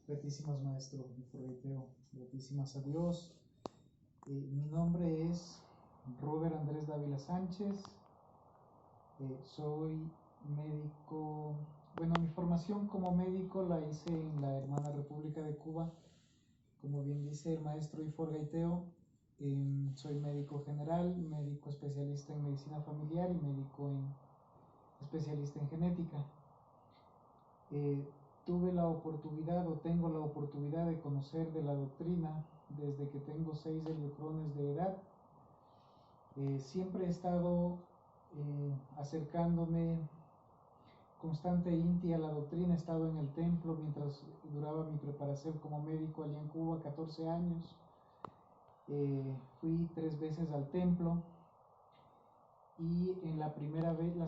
Gratísimas, Maestro Forgaiteo, gratísimas a Dios. Mi nombre es Robert Andrés Dávila Sánchez. Soy médico. Bueno, mi formación como médico la hice en la hermana República de Cuba. Como bien dice el Maestro Forgaiteo, soy médico general, médico especialista en medicina familiar y especialista en genética. Tuve la oportunidad o tengo la oportunidad de conocer de la doctrina desde que tengo 6 heliocrones de edad. Siempre he estado acercándome constante inti a la doctrina. He estado en el templo mientras duraba mi preparación como médico allá en Cuba, 14 años. Fui 3 veces al templo, y en la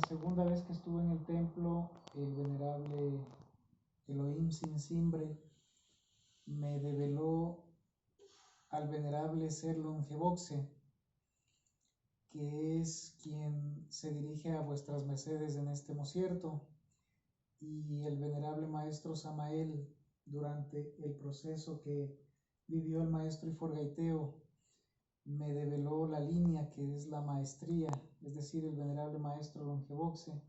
segunda vez que estuve en el templo, el venerable Elohim Sin Simbre me develó al venerable Ser Longeboxe, que es quien se dirige a vuestras mercedes en este mocierto, y el venerable Maestro Samael, durante el proceso que vivió el Maestro Forgaiteo, me develó la línea que es la maestría, es decir, el venerable Maestro Longeboxe.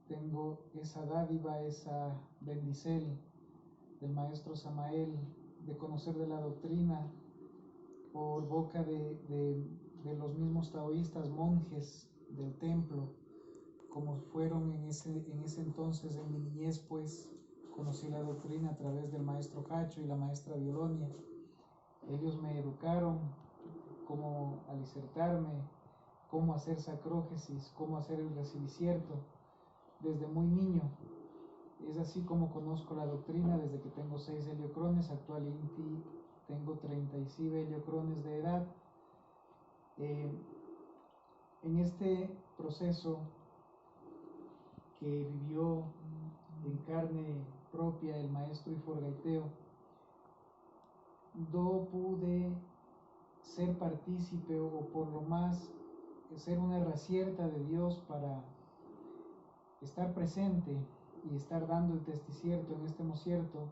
Tengo esa dádiva, esa bendicel del Maestro Samael de conocer de la doctrina por boca de los mismos taoístas, monjes del templo, como fueron en ese entonces. En mi niñez, pues, conocí la doctrina a través del Maestro Hacho y la Maestra Violonia. Ellos me educaron cómo alicertarme, cómo hacer sacrógesis, cómo hacer el recibicierto desde muy niño. Es así como conozco la doctrina desde que tengo 6 heliocrones. Actualmente tengo 35 heliocrones de edad. En este proceso que vivió en carne propia el Maestro Forgaiteo, no pude ser partícipe, o por lo más ser una herracierta de Dios para estar presente y estar dando el testicierto en este mocierto.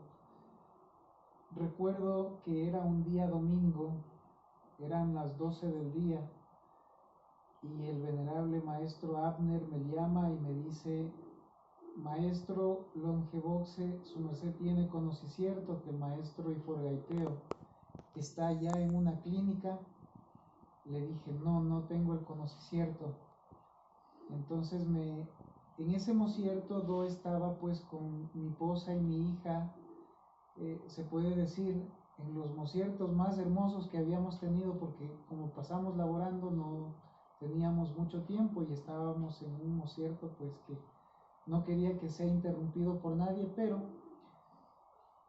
Recuerdo que era un día domingo, eran las 12 del día, y el venerable Maestro Abner me llama y me dice: Maestro Longeboxe, su merced tiene conocimiento que el Maestro Forgaiteo está ya en una clínica. Le dije: no tengo el conocimiento. Entonces en ese mocierto yo estaba pues con mi esposa y mi hija. Se puede decir en los mociertos más hermosos que habíamos tenido, porque como pasamos laborando no teníamos mucho tiempo y estábamos en un mocierto pues que no quería que sea interrumpido por nadie. Pero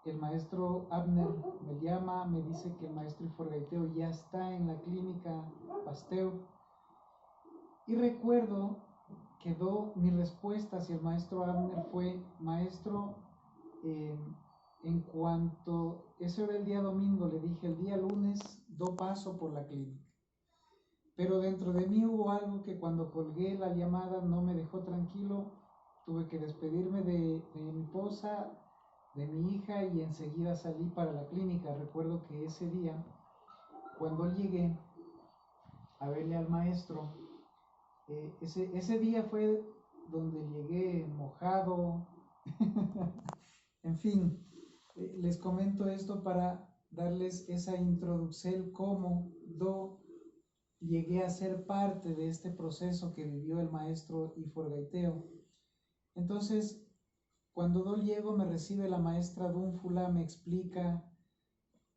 el Maestro Abner me llama, me dice que el Maestro Forgaiteo ya está en la clínica Pasteur, y recuerdo que mi respuesta hacia el Maestro Abner fue: Maestro, en cuanto ese era el día domingo, le dije: el día lunes paso por la clínica. Pero dentro de mí hubo algo que cuando colgué la llamada no me dejó tranquilo. Tuve que despedirme de mi esposa, de mi hija, y enseguida salí para la clínica. Recuerdo que ese día, cuando llegué a verle al maestro, ese día fue donde llegué mojado. En fin, les comento esto para darles esa introducción, cómo yo llegué a ser parte de este proceso que vivió el Maestro Forgaiteo. Entonces, cuando yo llego, me recibe la maestra Dúnfula, me explica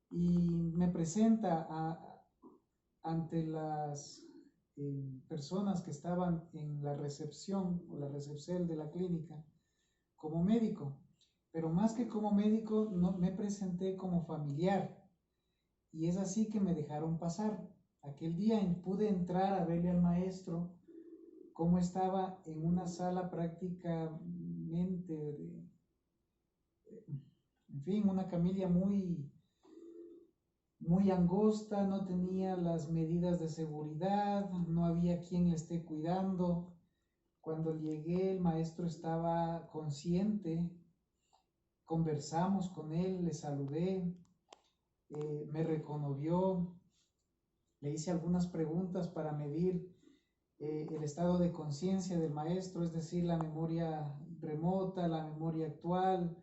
y me presenta ante las personas que estaban en la recepción o la recepción de la clínica como médico. Pero más que como médico, no, me presenté como familiar, y es así que me dejaron pasar. Aquel día pude entrar a verle al maestro cómo estaba en una sala prácticamente en fin, una camilla muy angosta, no tenía las medidas de seguridad, no había quien le esté cuidando. Cuando llegué, el maestro estaba consciente, conversamos con él, le saludé, me reconoció, le hice algunas preguntas para medir el estado de conciencia del maestro, es decir, la memoria remota, la memoria actual,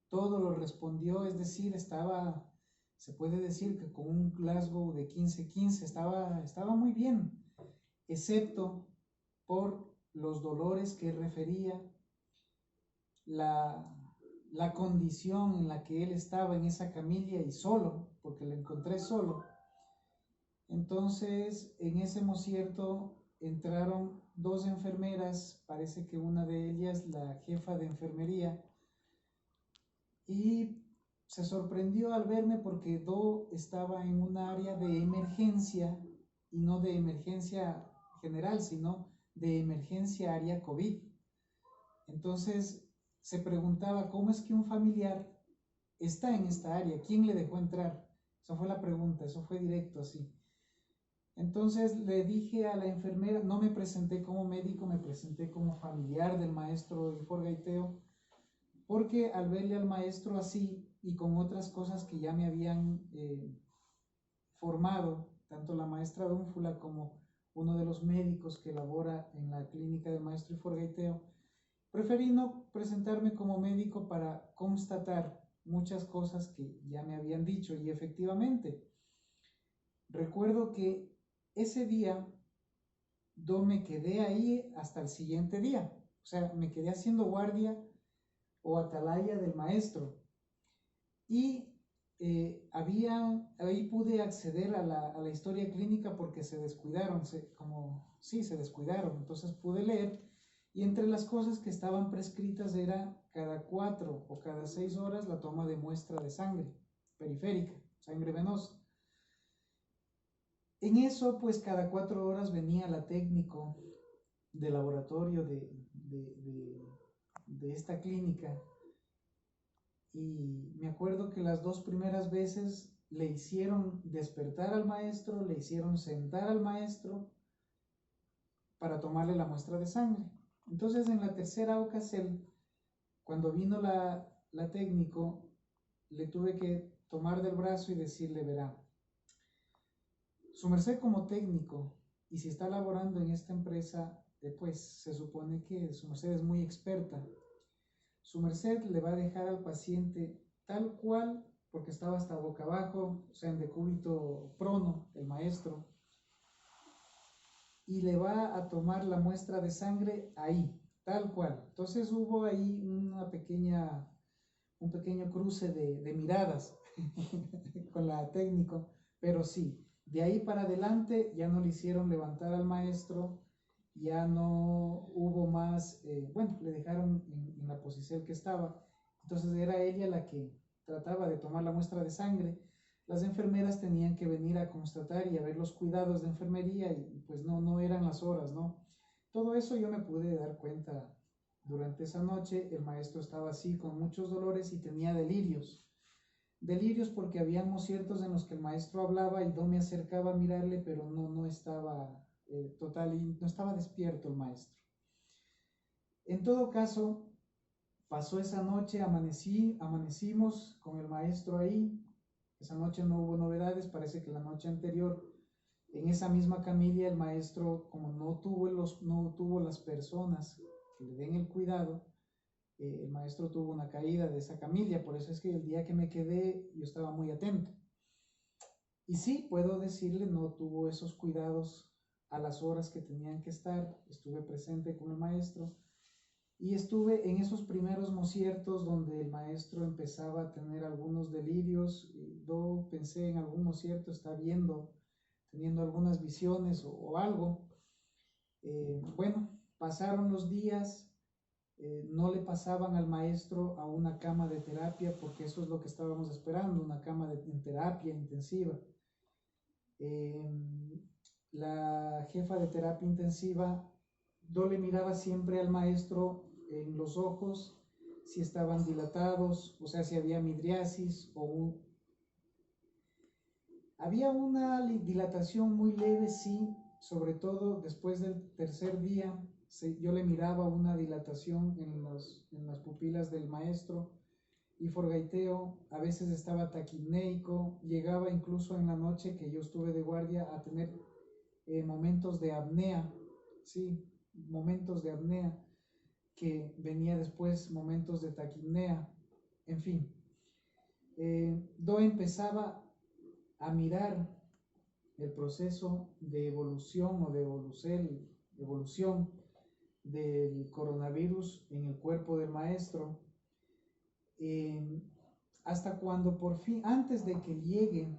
todo lo respondió, es decir, se puede decir que con un Glasgow de 15-15 estaba muy bien, excepto por los dolores que refería, la condición en la que él estaba en esa camilla y solo, porque lo encontré solo. Entonces, en ese mosierto entraron dos enfermeras, parece que una de ellas la jefa de enfermería, y se sorprendió al verme porque Do estaba en un área de emergencia, y no de emergencia general, sino de emergencia área COVID. Entonces se preguntaba, ¿cómo es que un familiar está en esta área? ¿Quién le dejó entrar? Esa fue la pregunta, eso fue directo así. Entonces le dije a la enfermera, no me presenté como médico, me presenté como familiar del maestro Ilfor Gaiteo, porque al verle al maestro así y con otras cosas que ya me habían formado, tanto la maestra Dúnfula como uno de los médicos que labora en la clínica del maestro Ilfor Gaiteo, preferí no presentarme como médico para constatar muchas cosas que ya me habían dicho. Y efectivamente, recuerdo que ese día yo me quedé ahí hasta el siguiente día. O sea, me quedé haciendo guardia o atalaya del maestro. Y ahí pude acceder a la historia clínica porque se descuidaron, se descuidaron. Entonces pude leer, y entre las cosas que estaban prescritas era cada 4 o cada 6 horas la toma de muestra de sangre periférica, sangre venosa. En eso, pues cada 4 horas venía la técnico de laboratorio de esta clínica, y me acuerdo que las 2 primeras veces le hicieron despertar al maestro, le hicieron sentar al maestro para tomarle la muestra de sangre. Entonces en la tercera ocasión, cuando vino la técnico, le tuve que tomar del brazo y decirle, verá, su merced como técnico, y si está laborando en esta empresa, pues se supone que su merced es muy experta. Su merced le va a dejar al paciente tal cual, porque estaba hasta boca abajo, o sea, en decúbito prono, el maestro, y le va a tomar la muestra de sangre ahí, tal cual. Entonces hubo ahí un pequeño cruce de miradas con la técnico, pero sí, de ahí para adelante ya no le hicieron levantar al maestro, ya no hubo más, le dejaron en la posición que estaba. Entonces era ella la que trataba de tomar la muestra de sangre. Las enfermeras tenían que venir a constatar y a ver los cuidados de enfermería, y pues no eran las horas, ¿no? Todo eso yo me pude dar cuenta durante esa noche. El maestro estaba así con muchos dolores y tenía delirios. Delirios porque habíamos ciertos en los que el maestro hablaba y yo me acercaba a mirarle, pero no estaba no estaba despierto el maestro. En todo caso, pasó esa noche, amanecimos con el maestro ahí. Esa noche no hubo novedades, parece que la noche anterior, en esa misma camilla, el maestro, como no tuvo las personas que le den el cuidado, el maestro tuvo una caída de esa camilla. Por eso es que el día que me quedé, yo estaba muy atento. Y sí, puedo decirle, no tuvo esos cuidados a las horas que tenían que estar. Estuve presente con el maestro. Y estuve en esos primeros mosiertos donde el maestro empezaba a tener algunos delirios. Yo pensé en algún mosierto está teniendo algunas visiones o algo. Pasaron los días, no le pasaban al maestro a una cama de terapia, porque eso es lo que estábamos esperando, una cama en terapia intensiva. La jefa de terapia intensiva, yo le miraba siempre al maestro en los ojos si estaban dilatados, o sea, si había midriasis había una dilatación muy leve, sí, sobre todo después del tercer día, yo le miraba una dilatación en las pupilas del maestro y forgaiteo, a veces estaba taquipneico, llegaba incluso en la noche que yo estuve de guardia a tener momentos de apnea, sí, momentos de apnea, que venía después momentos de taquipnea, en fin. Yo empezaba a mirar el proceso de evolución o de evolución del coronavirus en el cuerpo del maestro, hasta cuando por fin, antes de que llegue,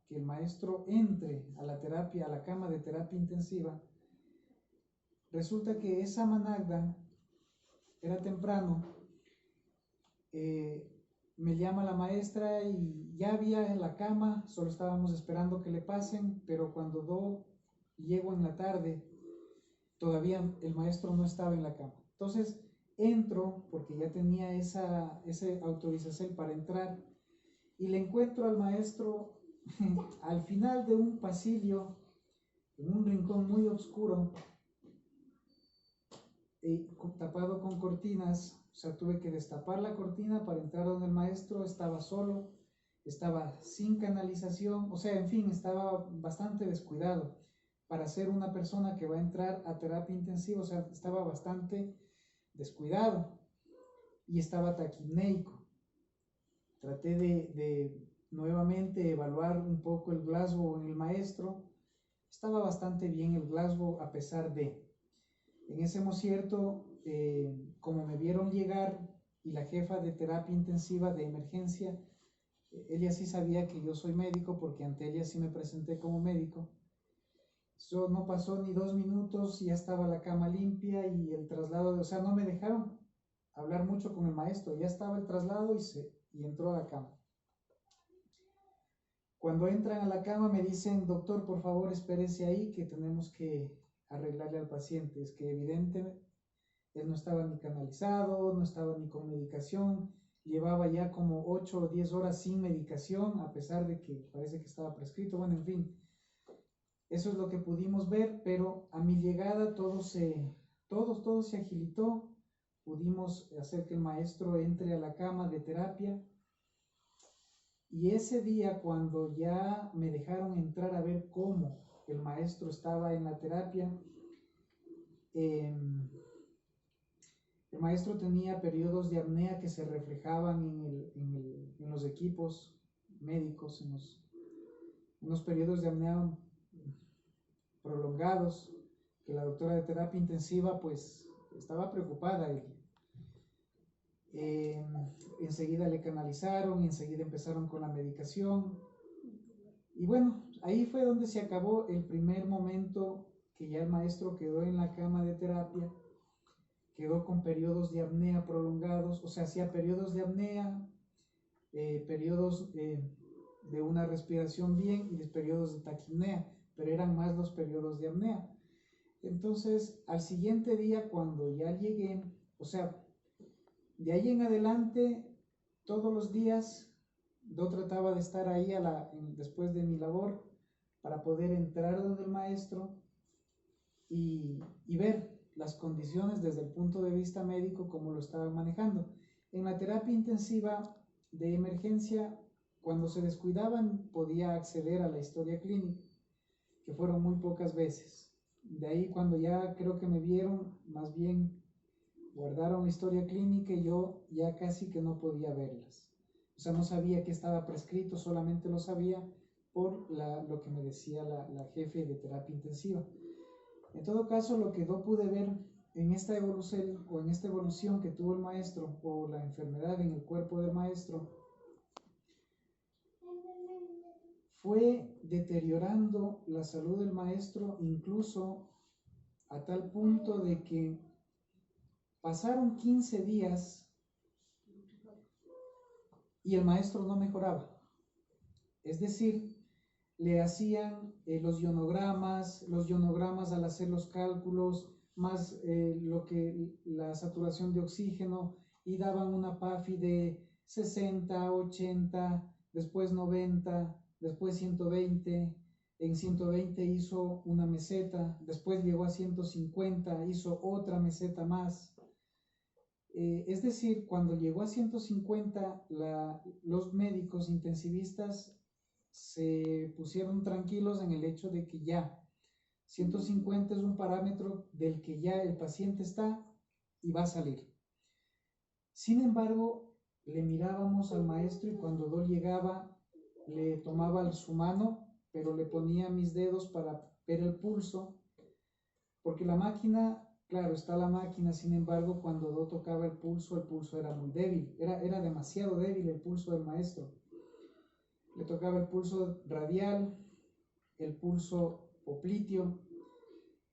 que el maestro entre a la terapia, a la cama de terapia intensiva, resulta que esa managda, era temprano, me llama la maestra y ya había en la cama, solo estábamos esperando que le pasen, pero cuando yo llego en la tarde, todavía el maestro no estaba en la cama. Entonces entro, porque ya tenía esa autorización para entrar, y le encuentro al maestro al final de un pasillo, en un rincón muy oscuro, tapado con cortinas. O sea, tuve que destapar la cortina para entrar donde el maestro. Estaba solo, estaba sin canalización, o sea, en fin, estaba bastante descuidado para ser una persona que va a entrar a terapia intensiva. O sea, estaba bastante descuidado y estaba taquipneico. Traté de nuevamente evaluar un poco el Glasgow en el maestro. Estaba bastante bien el Glasgow a pesar de. En ese mosierto, como me vieron llegar y la jefa de terapia intensiva de emergencia, ella sí sabía que yo soy médico porque ante ella sí me presenté como médico. Eso no pasó ni 2 minutos, ya estaba la cama limpia y el traslado, o sea, no me dejaron hablar mucho con el maestro, ya estaba el traslado y entró a la cama. Cuando entran a la cama me dicen, doctor, por favor, espérese ahí que tenemos que arreglarle al paciente. Es que evidentemente él no estaba ni canalizado, no estaba ni con medicación, llevaba ya como 8 o 10 horas sin medicación, a pesar de que parece que estaba prescrito. Bueno, en fin, eso es lo que pudimos ver, pero a mi llegada todo se agilitó. Pudimos hacer que el maestro entre a la cama de terapia. Y ese día, cuando ya me dejaron entrar a ver cómo el maestro estaba en la terapia, el maestro tenía periodos de apnea que se reflejaban en los equipos médicos, en unos periodos de apnea prolongados, que la doctora de terapia intensiva pues estaba preocupada. Enseguida le canalizaron, enseguida empezaron con la medicación. Y bueno, ahí fue donde se acabó el primer momento que ya el maestro quedó en la cama de terapia, quedó con periodos de apnea prolongados, o sea, hacía periodos de apnea, periodos de una respiración bien y periodos de taquipnea, pero eran más los periodos de apnea. Entonces, al siguiente día, cuando ya llegué, o sea, de ahí en adelante, todos los días, yo trataba de estar ahí después de mi labor para poder entrar donde el maestro y ver las condiciones desde el punto de vista médico, cómo lo estaban manejando. En la terapia intensiva de emergencia, cuando se descuidaban, podía acceder a la historia clínica, que fueron muy pocas veces. De ahí, cuando ya creo que me vieron, más bien guardaron la historia clínica y yo ya casi que no podía verlas. O sea, no sabía que estaba prescrito, solamente lo sabía por lo que me decía la jefe de terapia intensiva. En todo caso, lo que yo pude ver en esta evolución que tuvo el maestro, o la enfermedad en el cuerpo del maestro, fue deteriorando la salud del maestro, incluso a tal punto de que pasaron 15 días y el maestro no mejoraba. Es decir, le hacían los ionogramas al hacer los cálculos, más la saturación de oxígeno, y daban una PAFI de 60, 80, después 90, después 120, en 120 hizo una meseta, después llegó a 150, hizo otra meseta más. Es decir, cuando llegó a 150, los médicos intensivistas se pusieron tranquilos en el hecho de que ya 150 es un parámetro del que ya el paciente está y va a salir. Sin embargo, le mirábamos al maestro y cuando Dol llegaba, le tomaba su mano, pero le ponía mis dedos para ver el pulso, porque la máquina, claro, está la máquina, sin embargo, cuando Dol tocaba el pulso era muy débil, era demasiado débil el pulso del maestro. Le tocaba el pulso radial, el pulso popliteo,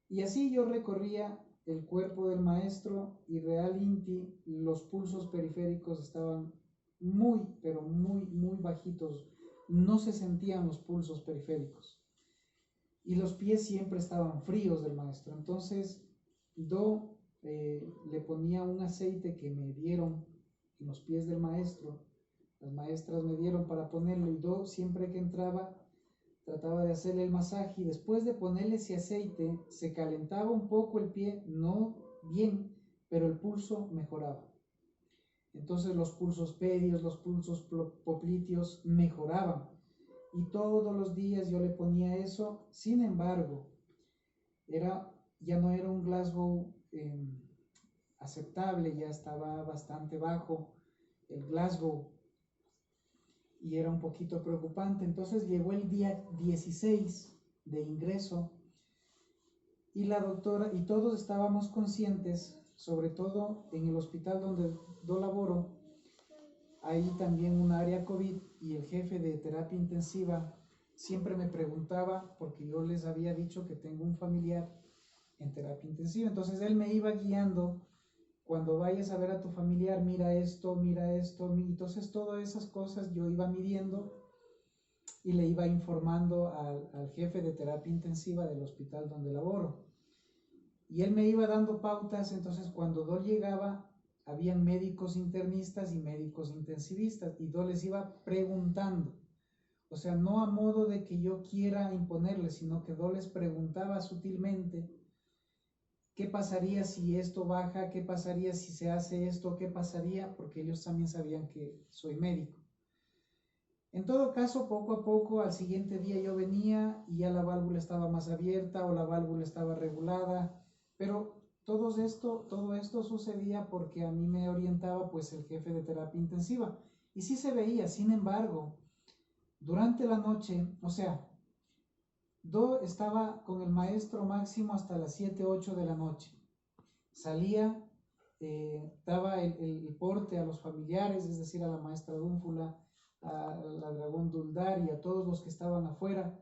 y así yo recorría el cuerpo del maestro y realmente los pulsos periféricos estaban muy, pero muy, muy bajitos. No se sentían los pulsos periféricos. Y los pies siempre estaban fríos del maestro. Entonces, le ponía un aceite que me dieron en los pies del maestro. Las maestras me dieron para ponerlo y siempre que entraba, trataba de hacerle el masaje y después de ponerle ese aceite se calentaba un poco el pie, no bien, pero el pulso mejoraba. Entonces los pulsos pedios, los pulsos popliteos mejoraban y todos los días yo le ponía eso. Sin embargo, ya no era un Glasgow aceptable, ya estaba bastante bajo el Glasgow y era un poquito preocupante. Entonces llegó el día 16 de ingreso y la doctora y todos estábamos conscientes, sobre todo en el hospital donde yo laboro, hay también un área COVID y el jefe de terapia intensiva siempre me preguntaba, porque yo les había dicho que tengo un familiar en terapia intensiva, entonces él me iba guiando. Cuando vayas a ver a tu familiar, mira esto, entonces todas esas cosas yo iba midiendo y le iba informando al jefe de terapia intensiva del hospital donde laboro. Y él me iba dando pautas, entonces cuando Dol llegaba, habían médicos internistas y médicos intensivistas, y Dol les iba preguntando, o sea, no a modo de que yo quiera imponerles, sino que Dol les preguntaba sutilmente, ¿qué pasaría si esto baja? ¿Qué pasaría si se hace esto? ¿Qué pasaría? Porque ellos también sabían que soy médico. En todo caso, poco a poco, al siguiente día yo venía y ya la válvula estaba más abierta o la válvula estaba regulada, pero todo esto sucedía porque a mí me orientaba pues el jefe de terapia intensiva. Y sí se veía, sin embargo, durante la noche, o sea, yo estaba con el maestro máximo hasta las 7, 8 de la noche. Salía, daba el porte a los familiares, es decir, a la maestra Dúnfula, a la Dragón Duldar y a todos los que estaban afuera.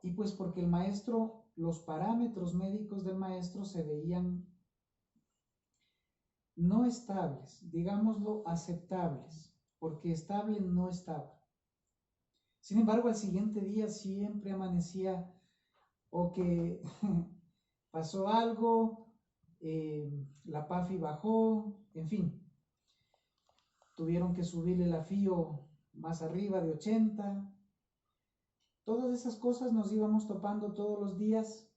Y pues porque el maestro, los parámetros médicos del maestro se veían no estables, digámoslo aceptables, porque estable no estaba. Sin embargo, al siguiente día siempre amanecía o que pasó algo, la PAFI bajó, en fin. Tuvieron que subirle la FIO más arriba de 80. Todas esas cosas nos íbamos topando todos los días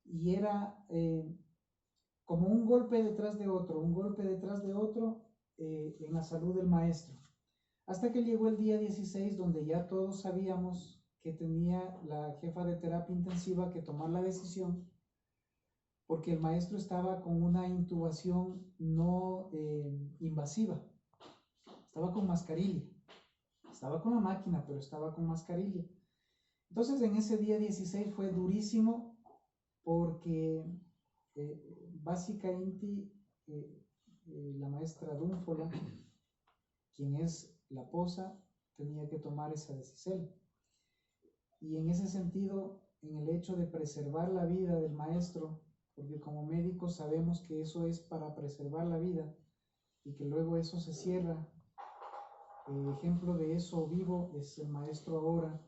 y era como un golpe detrás de otro, en la salud del maestro. Hasta que llegó el día 16, donde ya todos sabíamos que tenía la jefa de terapia intensiva que tomar la decisión, porque el maestro estaba con una intubación no invasiva, estaba con mascarilla, estaba con la máquina, pero estaba con mascarilla. Entonces en ese día 16 fue durísimo porque básicamente la maestra Dúnfola, quien es la posa, tenía que tomar esa decisión. Y en ese sentido, en el hecho de preservar la vida del maestro, porque como médicos sabemos que eso es para preservar la vida y que luego eso se cierra. El ejemplo de eso vivo es el maestro ahora.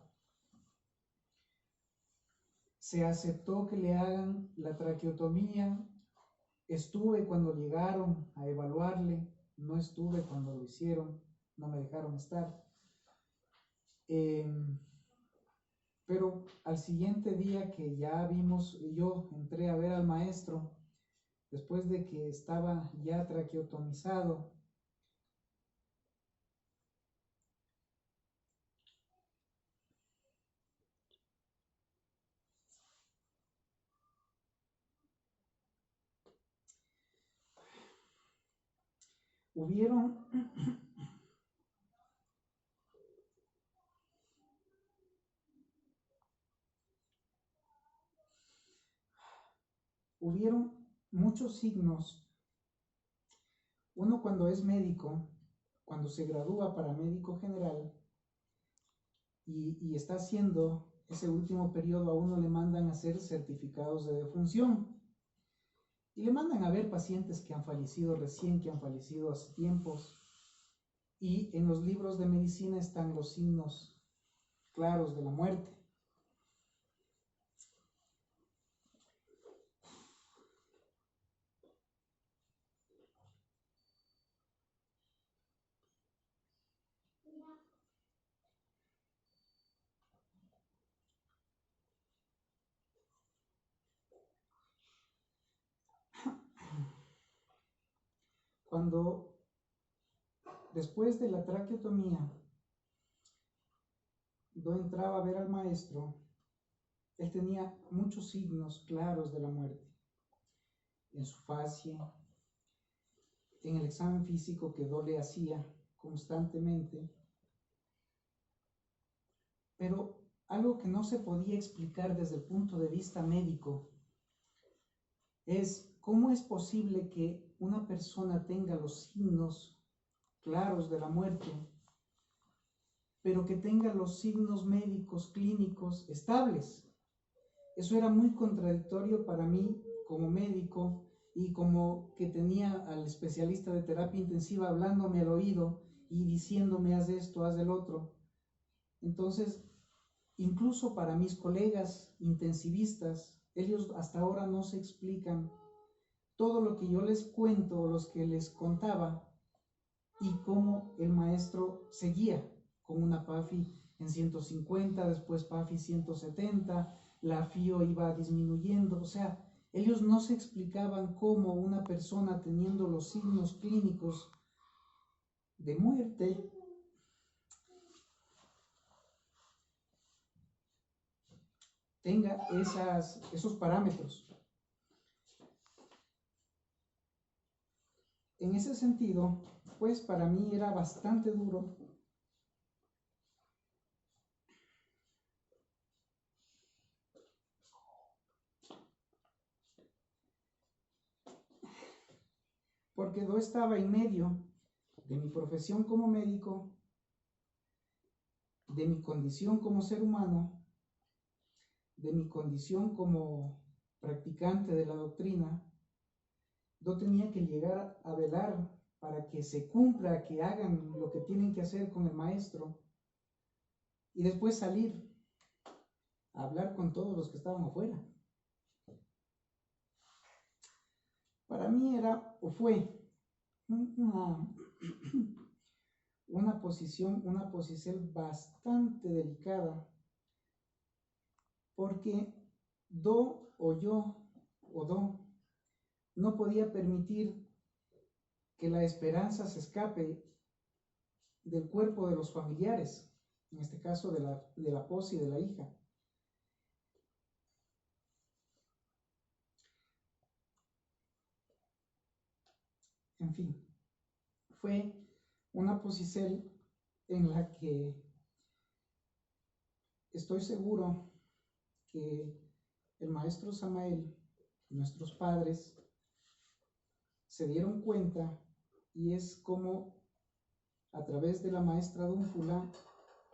Se aceptó que le hagan la traqueotomía. Estuve cuando llegaron a evaluarle, no estuve cuando lo hicieron, no me dejaron estar. Pero al siguiente día que ya vimos, yo entré a ver al maestro, después de que estaba ya traqueotomizado, hubieron muchos signos. Uno cuando es médico, cuando se gradúa para médico general y está haciendo ese último periodo, a uno le mandan a hacer certificados de defunción y le mandan a ver pacientes que han fallecido recién, que han fallecido hace tiempos, y en los libros de medicina están los signos claros de la muerte. Cuando después de la traqueotomía yo entraba a ver al maestro, él tenía muchos signos claros de la muerte en su fascia, en el examen físico que yo le hacía constantemente, pero algo que no se podía explicar desde el punto de vista médico es cómo es posible que una persona tenga los signos claros de la muerte, pero que tenga los signos médicos clínicos estables. Eso era muy contradictorio para mí como médico y como que tenía al especialista de terapia intensiva hablándome al oído y diciéndome haz esto, haz el otro. Entonces, incluso para mis colegas intensivistas, ellos hasta ahora no se explican todo lo que yo les cuento, los que les contaba, y cómo el maestro seguía con una PAFI en 150, después PAFI 170, la FIO iba disminuyendo, o sea, ellos no se explicaban cómo una persona teniendo los signos clínicos de muerte tenga esos parámetros. En ese sentido, pues para mí era bastante duro porque yo estaba en medio de mi profesión como médico, de mi condición como ser humano, de mi condición como practicante de la doctrina. Yo tenía que llegar a velar para que se cumpla, que hagan lo que tienen que hacer con el maestro y después salir a hablar con todos los que estaban afuera. Para mí era o fue una posición bastante delicada, porque yo no podía permitir que la esperanza se escape del cuerpo de los familiares, en este caso de la esposa y de la hija. En fin, fue una posición en la que estoy seguro que el maestro Samael, nuestros padres, se dieron cuenta, y es como a través de la maestra Dúnfula,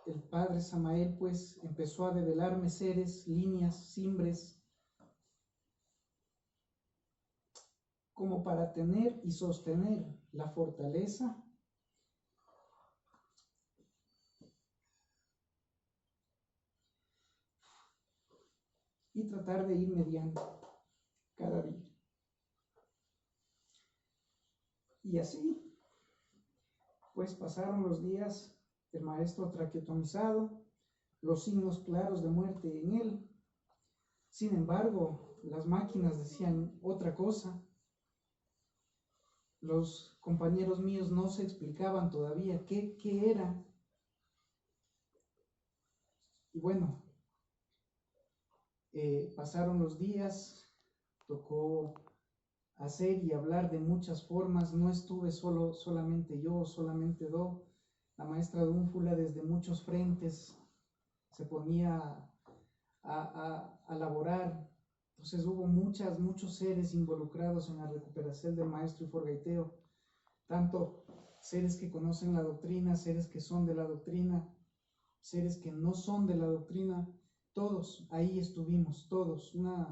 el padre Samael pues empezó a develarme seres, líneas, cimbres, como para tener y sostener la fortaleza y tratar de ir mediando cada día. Y así, pues pasaron los días, el maestro traqueotomizado, los signos claros de muerte en él. Sin embargo, las máquinas decían otra cosa. Los compañeros míos no se explicaban todavía qué era. Y bueno, pasaron los días, tocó hacer y hablar de muchas formas. No estuve solamente yo, solamente Do. La maestra Dúnfula desde muchos frentes se ponía a laborar. Entonces hubo muchos seres involucrados en la recuperación del maestro Iforgaiteo, tanto seres que conocen la doctrina, seres que son de la doctrina, seres que no son de la doctrina. Todos ahí estuvimos, todos, un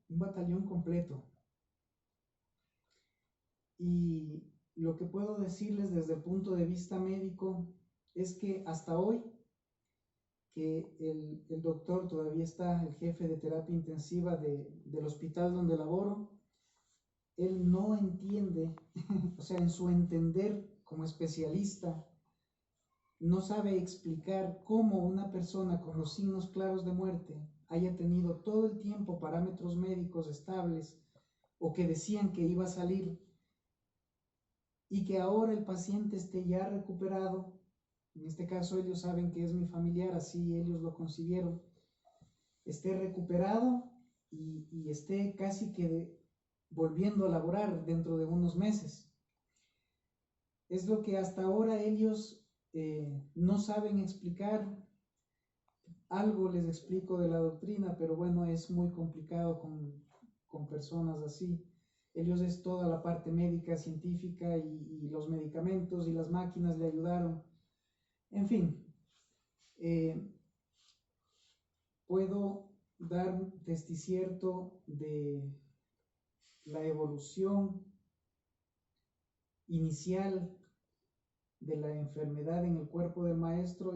batallón completo. Y lo que puedo decirles desde el punto de vista médico es que hasta hoy, que el doctor todavía está, el jefe de terapia intensiva del hospital donde laboro, él no entiende, o sea, en su entender como especialista, no sabe explicar cómo una persona con los signos claros de muerte haya tenido todo el tiempo parámetros médicos estables o que decían que iba a salir y que ahora el paciente esté ya recuperado. En este caso ellos saben que es mi familiar, así ellos lo concibieron, esté recuperado y esté casi que volviendo a laborar dentro de unos meses. Es lo que hasta ahora ellos no saben explicar. Algo les explico de la doctrina, pero bueno, es muy complicado con personas así. Ellos es toda la parte médica, científica y los medicamentos y las máquinas le ayudaron. En fin, puedo dar testicierto de la evolución inicial de la enfermedad en el cuerpo del maestro